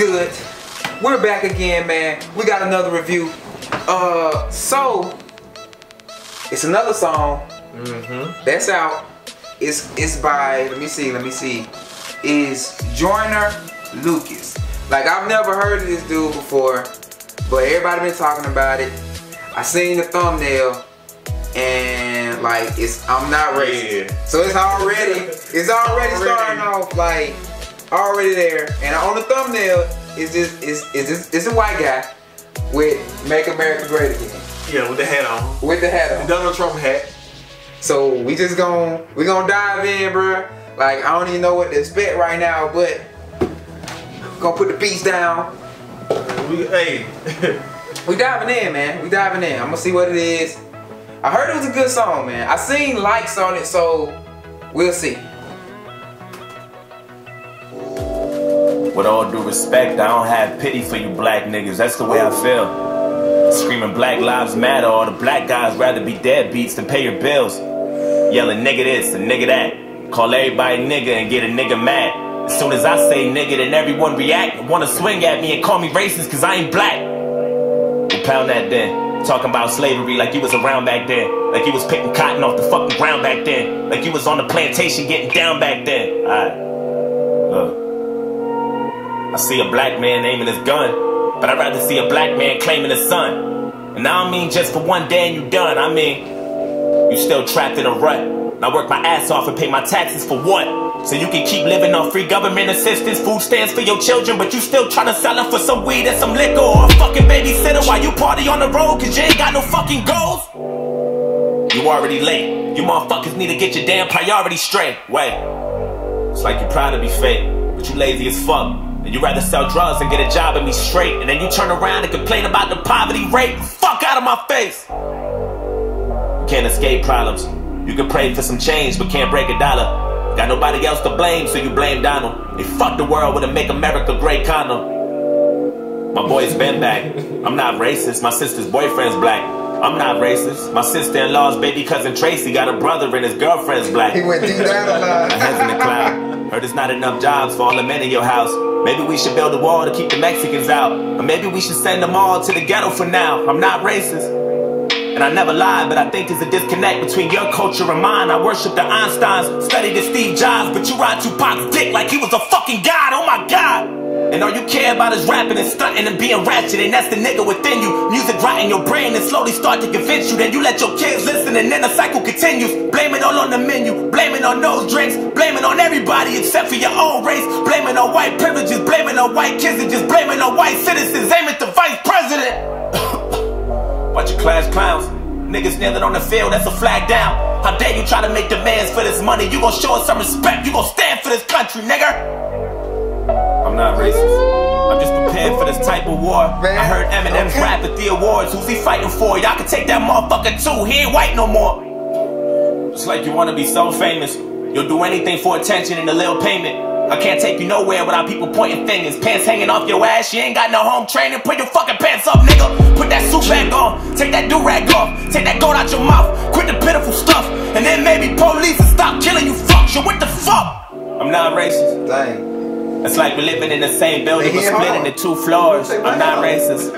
good? We're back again, man. We got another review. So it's another song that's out. It's by, let me see. Is Joyner Lucas. Like, I've never heard of this dude before, but everybody been talking about it. I seen the thumbnail and like I'm not racist. Yeah. So it's already starting off like already there. And on the thumbnail it's a white guy with "Make America Great Again." Yeah, with the hat on. With the hat on. The Donald Trump hat. So we gonna dive in, bro. Like, I don't even know what to expect right now, but gonna put the beats down. We diving in, man. We diving in. I'm gonna see what it is. I heard it was a good song, man. I seen likes on it, so we'll see. With all due respect, I don't have pity for you black niggas. That's the way I feel. Screaming Black Lives Matter, all the black guys rather be deadbeats than pay your bills. Yelling nigga this and nigga that. Call everybody nigga and get a nigga mad. As soon as I say nigga, then everyone react and wanna swing at me and call me racist cause I ain't black. We'll pound that then. Talking about slavery like you was around back then. Like you was picking cotton off the fucking ground back then. Like you was on the plantation getting down back then. Alright. Look. I see a black man aiming his gun, but I'd rather see a black man claiming his son. And I don't mean just for one day and you done. I mean, you still trapped in a rut. And I work my ass off and pay my taxes for what? So you can keep living on free government assistance, food stamps for your children, but you still tryna sell them for some weed and some liquor or a fucking babysitter while you party on the road cause you ain't got no fucking goals? You already late. You motherfuckers need to get your damn priorities straight. Wait. It's like you're proud to be fake, but you lazy as fuck. And you rather sell drugs and get a job and be straight, and then you turn around and complain about the poverty rate. Fuck out of my face. You can't escape problems. You can pray for some change, but can't break a dollar. Got nobody else to blame, so you blame Donald. They fucked the world with a Make America Great condom. My boy's been back. I'm not racist. My sister's boyfriend's black. I'm not racist. My sister-in-law's baby cousin Tracy got a brother and his girlfriend's black. He went deep down a lot. My head's in the cloud. Heard there's not enough jobs for all the men in your house. Maybe we should build a wall to keep the Mexicans out. Or maybe we should send them all to the ghetto for now. I'm not racist. And I never lied, but I think there's a disconnect between your culture and mine. I worship the Einsteins, studied the Steve Jobs, but you ride Tupac's dick like he was a fucking god, oh my god. And all you care about is rapping and stunting and being ratchet, and that's the nigga within you. Music rot in your brain and slowly start to convince you. Then you let your kids listen and then the cycle continues. Blame it all on the menu, blame it on those drinks, blame it on everybody except for your own race. Blame it on white privileges, blame it on white kids, and just blame it on white citizens. Aim at the vice president. Bunch of class clowns, niggas kneeling on the field, that's a flag down. How dare you try to make demands for this money? You gon' show us some respect, you gon' stand for this country, nigga. I'm not racist, I'm just prepared for this type of war. I heard Eminem's rap at the awards, who's he fighting for? Y'all can take that motherfucker too, he ain't white no more. It's like you wanna be so famous, you'll do anything for attention and a little payment. I can't take you nowhere without people pointing fingers. Pants hanging off your ass, you ain't got no home training. Put your fucking pants up, nigga. Put that suit back on, take that do-rag off, take that gold out your mouth, quit the pitiful stuff, and then maybe police will stop killing you fucks. Yo, what the fuck? I'm not racist. Dang. It's like we're living in the same building but split into 2 floors. I'm not racist,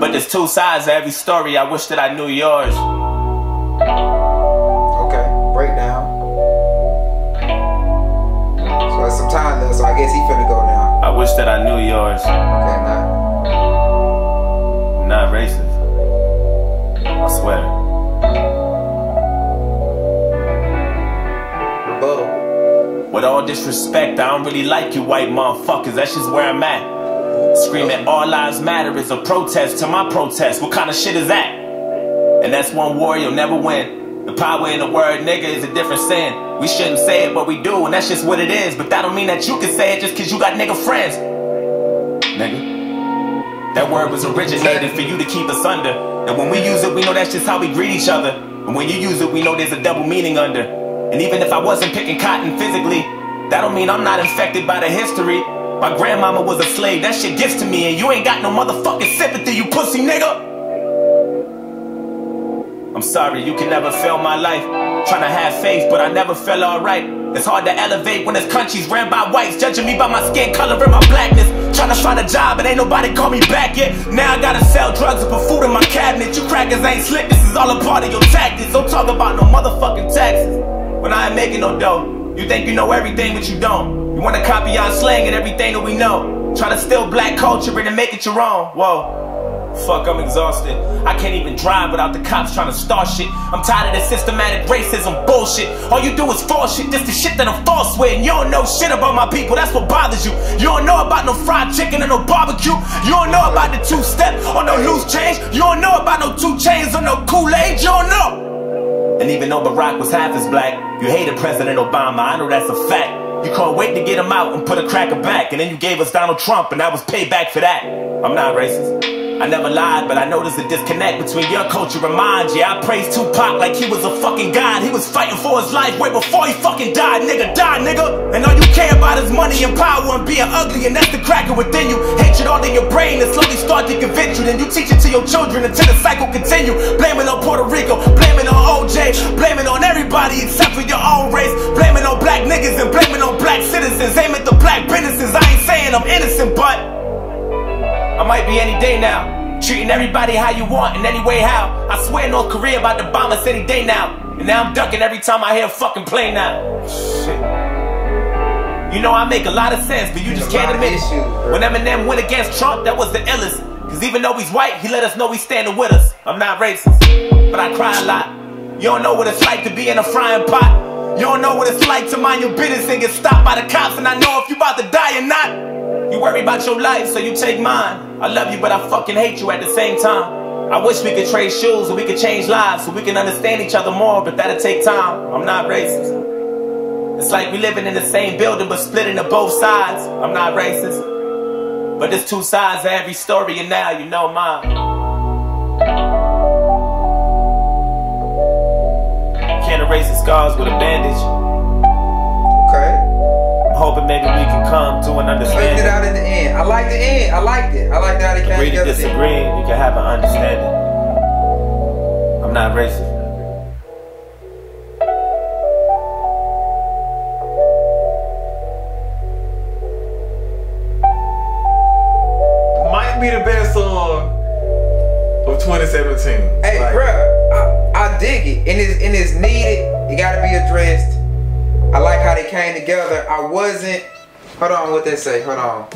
but there's 2 sides to every story. I wish that I knew yours. Okay, breakdown. So that's some time left, so I guess he finna go now. I wish that I knew yours. Okay, nah. I'm not racist. I swear. Rebuttal. With all disrespect, I don't really like you white motherfuckers. That's just where I'm at. Screaming all lives matter is a protest to my protest. What kind of shit is that? And that's one war you'll never win. The power in the word nigga is a different sin. We shouldn't say it, but we do, and that's just what it is. But that don't mean that you can say it just cause you got nigga friends. Nigga. That word was originated for you to keep us under. And when we use it, we know that's just how we greet each other. And when you use it, we know there's a double meaning under. And even if I wasn't picking cotton physically, that don't mean I'm not infected by the history. My grandmama was a slave, that shit gets to me, and you ain't got no motherfucking sympathy, you pussy nigga. I'm sorry, you can never feel my life. Tryna have faith, but I never felt alright. It's hard to elevate when this country's ran by whites, judging me by my skin color and my blackness. Tryna find a job and ain't nobody call me back yet. Now I gotta sell drugs and put food in my cabinet. You crackers ain't slick, this is all a part of your tactics. Don't talk about no motherfucking taxes when I ain't making no dough. You think you know everything, but you don't. You wanna copy our slang and everything that we know. Try to steal black culture and make it your own. Whoa. Fuck, I'm exhausted. I can't even drive without the cops trying to start shit. I'm tired of this systematic racism bullshit. All you do is false shit, this the shit that I'm false with. And you don't know shit about my people, that's what bothers you. You don't know about no fried chicken or no barbecue. You don't know about the two-step or no loose change. You don't know about no 2 chains or no Kool-Aid. You don't know. And even though Barack was half as black, you hated President Obama, I know that's a fact. You couldn't wait to get him out and put a cracker back. And then you gave us Donald Trump and that was payback for that. I'm not racist. I never lied, but I noticed a disconnect between your culture and mine. Yeah, I praised Tupac like he was a fucking god. He was fighting for his life way before he fucking died. Nigga, die, nigga. And all you care about is money and power and being ugly, and that's the cracker within you. Hatred all in your brain and slowly start to convince you. Then you teach it to your children until the cycle continue. Blame it on Puerto Rico, blame it on OJ, blame it on everybody except for your own race. Blame it on black niggas and blame it on black citizens. Aim at the black businesses. I ain't saying I'm innocent, but I might be any day now, treating everybody how you want in any way how. I swear North Korea about to bomb us any day now. And now I'm ducking every time I hear a fucking plane now. Shit. You know I make a lot of sense, but you just can't admit it. When Eminem went against Trump, that was the illest. Cause even though he's white, he let us know he's standing with us. I'm not racist, but I cry a lot. You don't know what it's like to be in a frying pot. You don't know what it's like to mind your business and get stopped by the cops. And I know if you about to die or not. You worry about your life, so you take mine. I love you, but I fucking hate you at the same time. I wish we could trade shoes and we could change lives so we can understand each other more, but that'll take time. I'm not racist. It's like we living in the same building but split into both sides. I'm not racist. But there's 2 sides to every story, and now you know mine. Can't erase the scars with a bandage. Okay. I'm hoping maybe we can come to an understanding. It out in the end. I like the end. I liked it. I liked how they came Agree together. to disagree, we can have an understanding. I'm not racist. Might be the best song of 2017. Hey, like, bruh, I dig it. And it's needed. It gotta be addressed. I like how they came together. I wasn't, hold on, what they say, hold on.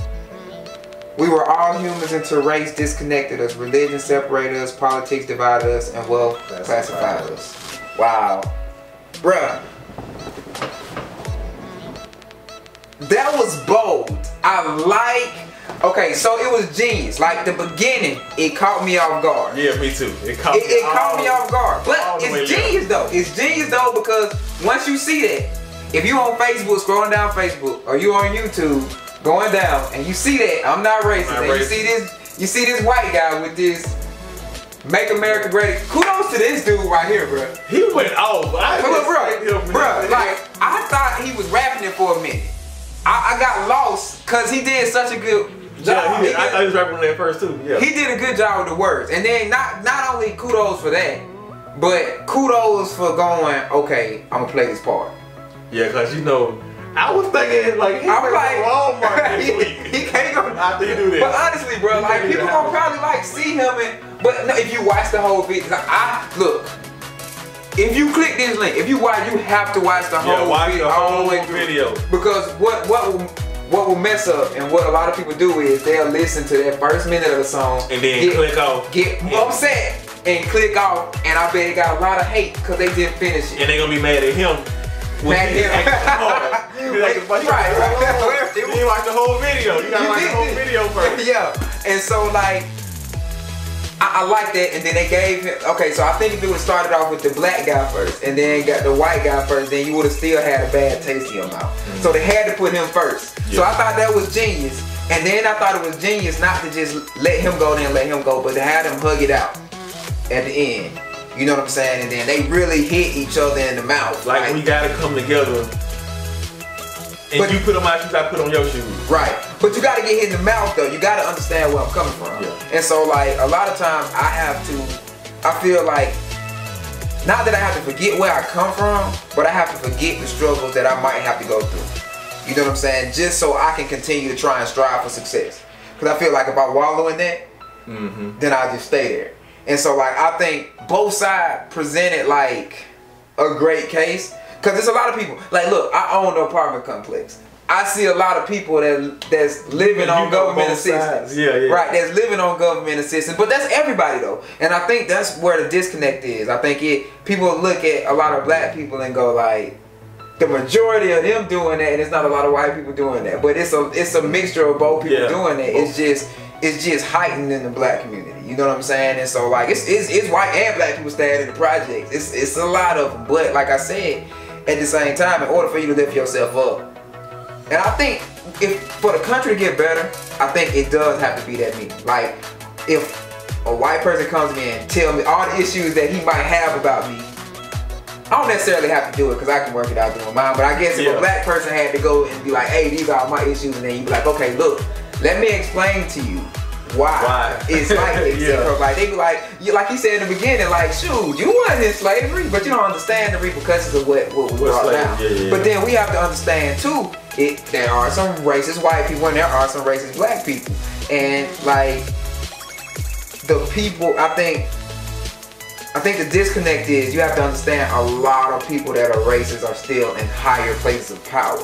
We were all humans until race disconnected us, religion separated us, politics divided us, and wealth classified us. Wow. Bruh. That was bold. I like, okay, so it was genius. Like the beginning, it caught me off guard. Yeah, me too. It caught me off guard. But it's genius though. It's genius though because once you see that, if you on Facebook, scrolling down Facebook, or you on YouTube, going down, and you see that, I'm not racist, and you see this white guy with this "Make America Great." Kudos to this dude right here, bro. He went off. Bro, like I thought he was rapping it for a minute. I got lost because he did such a good job. Yeah, I thought he was rapping on that first too. Yeah, he did a good job with the words, and then not only kudos for that, but kudos for going, okay, I'm gonna play this part. Yeah, cause you know, I was thinking like he was like Walmart this week. He can't go after he do this. But honestly, bro, like people gonna probably like see him but no, if you watch the whole video, look. If you click this link, if you watch, you have to watch the whole video. All the way through. Because what will mess up and what a lot of people do is they'll listen to that first minute of the song and then click off, get upset and click off, and I bet it got a lot of hate because they didn't finish it. And they gonna be mad at him. Mad at him. Right. You didn't watch the whole video. You gotta watch the whole video first. Yeah. And so like, I like that, and then they gave him, okay, so I think if it would started off with the black guy first, and then got the white guy first, then you would have still had a bad taste in your mouth. So they had to put him first. Yeah. So I thought that was genius. And then I thought it was genius not to just let him go, then let him go, but to have them hug it out at the end. You know what I'm saying? And then they really hit each other in the mouth. Like we gotta come together. And but you put on my shoes, I put on your shoes. Right. But you gotta get hit in the mouth though. You gotta understand where I'm coming from. Yeah. And so like a lot of times I feel like, not that I have to forget where I come from, but I have to forget the struggles that I might have to go through. You know what I'm saying? Just so I can continue to try and strive for success. Because I feel like if I wallow in that, then I just stay there. And so like I think both sides presented like a great case. Because there's a lot of people, like look, I own an apartment complex. I see a lot of people that's living on government assistance. Right, that's living on government assistance. But that's everybody though. And I think that's where the disconnect is. I think people look at a lot of black people and go like, the majority of them doing that, and it's not a lot of white people doing that. But it's a mixture of both people doing that. It's just heightened in the black community. You know what I'm saying? And so like it's white and black people staying in the projects. It's a lot of them. But like I said, at the same time, in order for you to lift yourself up. And I think if for the country to get better, I think it does have to be that meeting. Like if a white person comes to me and tell me all the issues that he might have about me, I don't necessarily have to do it because I can work it out through my mind. But I guess if a black person had to go and be like, hey, these are my issues, and then you be like, okay, look, let me explain to you why it's like this. Like they be like you said in the beginning, like, shoot, you weren't in slavery, but you don't understand the repercussions of what we brought down. But then we have to understand too, there are some racist white people and there are some racist black people. And like the people, I think the disconnect is you have to understand a lot of people that are racist are still in higher places of power.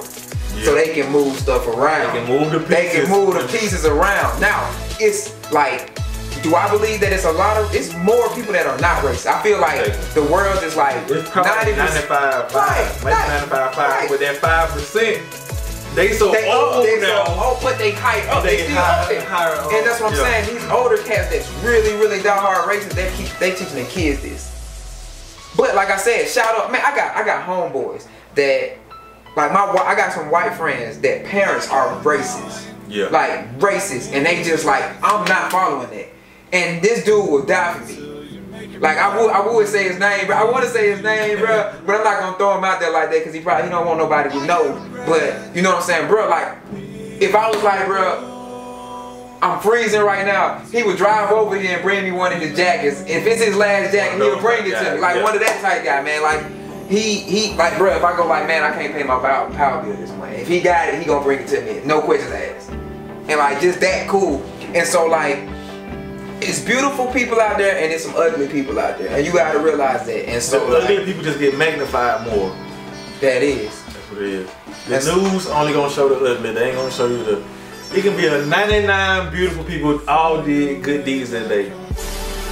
So they can move stuff around. They can move the pieces. They can move the pieces around. Now, it's like, do I believe that it's more people that are not racist? I feel like the world is like it's probably 95.5. Maybe 95.5. But that 5%, they old now. But they hype up. They still up there. And that's what I'm saying. These older cats that's really, really diehard racist, they teaching their kids this. But like I said, shout out, man, I got homeboys that, like I got some white friends that parents are racist. Like racist, and they just like, I'm not following that. And this dude will die for me. Like I would say his name, bro. I want to say his name, bro, but I'm not gonna throw him out there like that because he don't want nobody to know. But you know what I'm saying, bro? Like if I was like, bro, I'm freezing right now, he would drive over here and bring me one of his jackets. If it's his last jacket, he'll bring it to me. Like one of that type guy, man. Like he like, bro, if I go like, man, I can't pay my power bill this month. If he got it, he gonna bring it to me, no questions asked. And like just that cool. And so like, it's beautiful people out there and there's some ugly people out there, and you gotta realize that. And so the ugly people just get magnified more. That is. That's what it is. The news only gonna show the ugly. They ain't gonna show you the. It can be a 99 beautiful people all did good deeds that day.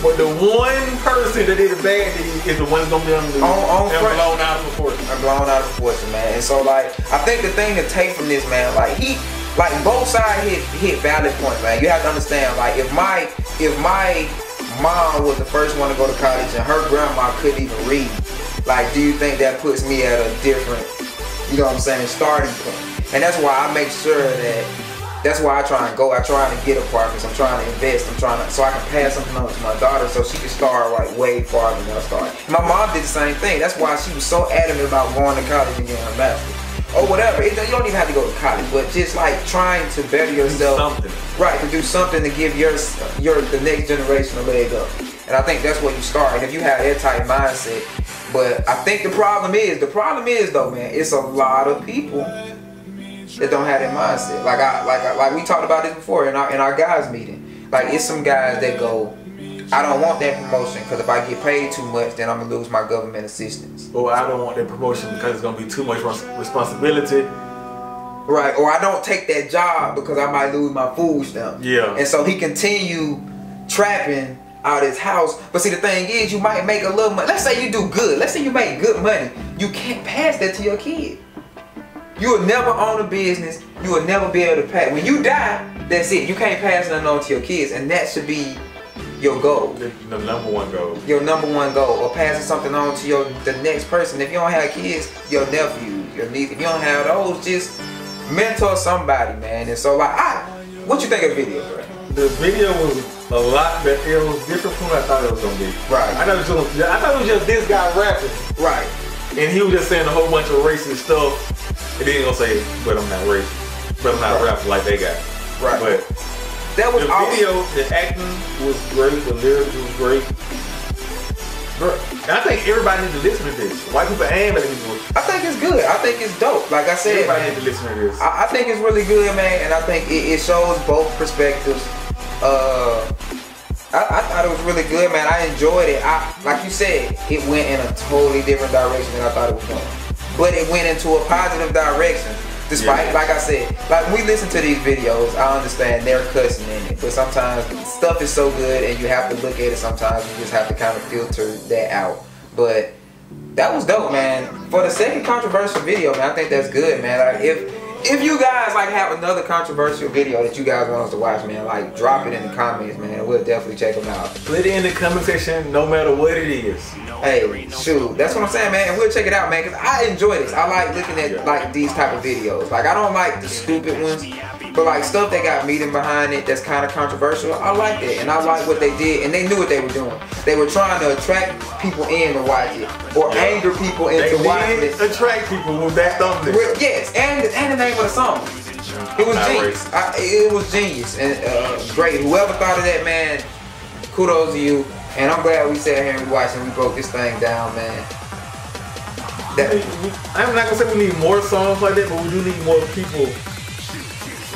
But the one person that did a bad deed is the one that's gonna be on the blown out of proportion. Blown out of proportion, man. And so like, I think the thing to take from this, man, like both sides hit valid points, man. You have to understand, like if my mom was the first one to go to college and her grandma couldn't even read, like do you think that puts me at a different, you know what I'm saying, starting point? And that's why I make sure that's why I try and go. I try to get apartments. I'm trying to invest. So I can pass something on to my daughter so she can start like way farther than I started. My mom did the same thing. That's why she was so adamant about going to college and getting her master's. Or whatever. You don't even have to go to college, but just like trying to better yourself. Right, to do something to give the next generation a leg up. And I think that's where you start. And if you have that type mindset. But I think the problem is though, man, it's a lot of people that don't have that mindset. Like we talked about this before in our guys meeting. Like it's some guys that go, I don't want that promotion because if I get paid too much, then I'm gonna lose my government assistance. Or I don't want that promotion because it's gonna be too much responsibility. Right. Or I don't take that job because I might lose my food stamp. Yeah. And so he continue trapping out his house. But see, the thing is, you might make a little money. Let's say you do good. Let's say you make good money. You can't pass that to your kid. You will never own a business. You will never be able to pass. When you die, that's it. You can't pass nothing on to your kids, and that should be your goal. The number one goal. Your number one goal, or passing something on to the next person. If you don't have kids, your nephew, your niece. If you don't have those, just mentor somebody, man. And so, like, what you think of the video, bro? The video was a lot better. It was different from what I thought it was gonna be. Right. I thought it was just this guy rapping. Right. And he was just saying a whole bunch of racist stuff. And then he gonna say, but I'm not racist. But I'm not rapping like they got. Right. But that was the video, the acting was great, the lyrics was great. Bro, I think everybody needs to listen to this. White people and black people. I think it's good. I think it's dope. Like I said, everybody needs to listen to this. I think it's really good, man, and I think it shows both perspectives. I thought it was really good, man. I enjoyed it. Like you said, it went in a totally different direction than I thought it was going. But it went into a positive direction. Despite, like I said, like when we listen to these videos, I understand they're cussing in it. But sometimes stuff is so good and you have to look at it sometimes. You just have to kind of filter that out. But that was dope, man. For the second controversial video, man, I think that's good, man. Like if you guys like have another controversial video that you guys want us to watch, man, like drop it in the comments, man. We'll definitely check them out. Put it in the comment section, no matter what it is. Hey, shoot, that's what I'm saying, man. And we'll check it out, man, because I enjoy this. I like looking at like these type of videos. Like I don't like the stupid ones, but like stuff that got meaning behind it that's kind of controversial. I like it, and I like what they did, and they knew what they were doing. They were trying to attract people in to watch it, or anger people into watching it. Attract people with that thumbnail. Yes, and the name of the song. It was genius. It was genius and great. Whoever thought of that, man, kudos to you. And I'm glad we sat here and we watched and we broke this thing down, man. I'm not gonna say we need more songs like that, but we do need more people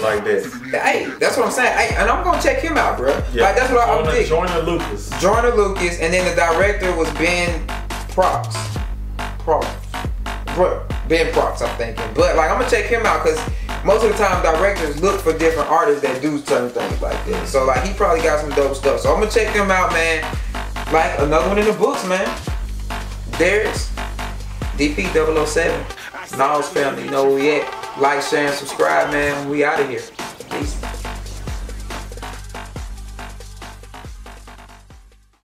like that. Hey, that's what I'm saying. Hey, and I'm gonna check him out, bro. Yeah. Like that's what I'm thinking. Joyner Lucas. Joyner Lucas, and then the director was Ben Prox. Ben Prox, I'm thinking. But like I'm gonna check him out because most of the time directors look for different artists that do certain things like that. So like he probably got some dope stuff. So I'm gonna check him out, man. Like another one in the books, man. Daryus DP007. Nalls family, you know where we at. Like, share, and subscribe, man. We out of here. Peace.